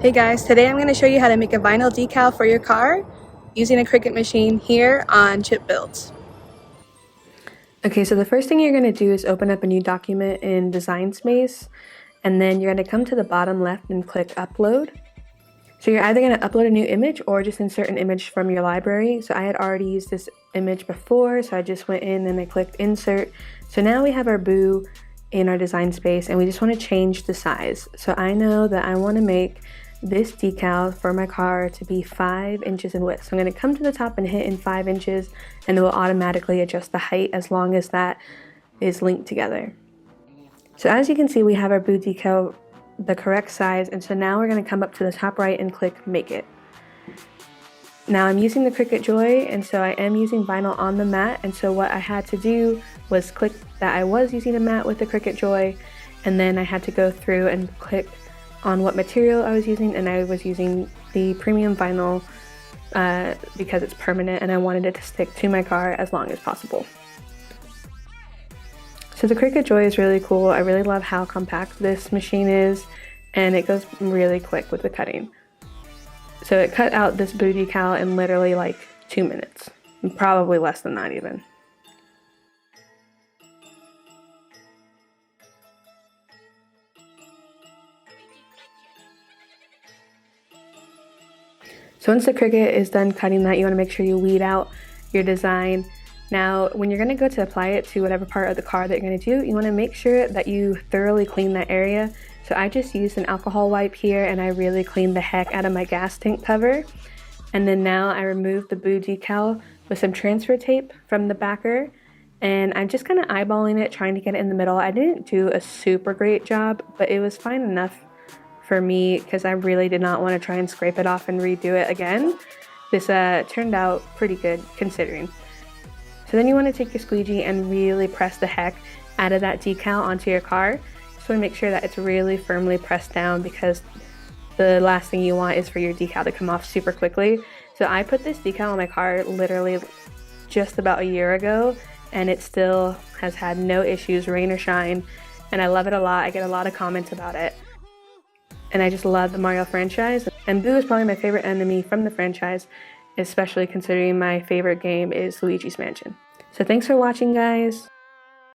Hey guys, today I'm going to show you how to make a vinyl decal for your car using a Cricut machine here on Chip Builds. Okay, so the first thing you're going to do is open up a new document in Design Space, and then you're going to come to the bottom left and click Upload. So you're either going to upload a new image or just insert an image from your library. So I had already used this image before, so I just went in and I clicked Insert. So now we have our boo in our Design Space, and we just want to change the size. So I know that I want to make this decal for my car to be 5 inches in width. So I'm going to come to the top and hit in 5 inches, and it will automatically adjust the height as long as that is linked together. So as you can see, we have our boo decal the correct size, and so now we're going to come up to the top right and click Make It. Now I'm using the Cricut Joy, and so I am using vinyl on the mat, and so what I had to do was click that I was using a mat with the Cricut Joy, and then I had to go through and click on what material I was using, and I was using the premium vinyl because it's permanent and I wanted it to stick to my car as long as possible. So the Cricut Joy is really cool. I really love how compact this machine is, and it goes really quick with the cutting. So it cut out this boo decal in literally like 2 minutes, probably less than that even. So once the Cricut is done cutting that, you want to make sure you weed out your design. Now, when you're going to go to apply it to whatever part of the car that you're going to do, you want to make sure that you thoroughly clean that area. So I just used an alcohol wipe here, and I really cleaned the heck out of my gas tank cover. And then now I removed the boo decal with some transfer tape from the backer, and I'm just kind of eyeballing it, trying to get it in the middle. I didn't do a super great job, but it was fine enough for me because I really did not want to try and scrape it off and redo it again. This turned out pretty good considering. So then you want to take your squeegee and really press the heck out of that decal onto your car. Just want to make sure that it's really firmly pressed down, because the last thing you want is for your decal to come off super quickly. So I put this decal on my car literally just about a year ago, and it still has had no issues, rain or shine, and I love it a lot. I get a lot of comments about it. And I just love the Mario franchise, and Boo is probably my favorite enemy from the franchise, especially considering my favorite game is Luigi's Mansion. So thanks for watching, guys.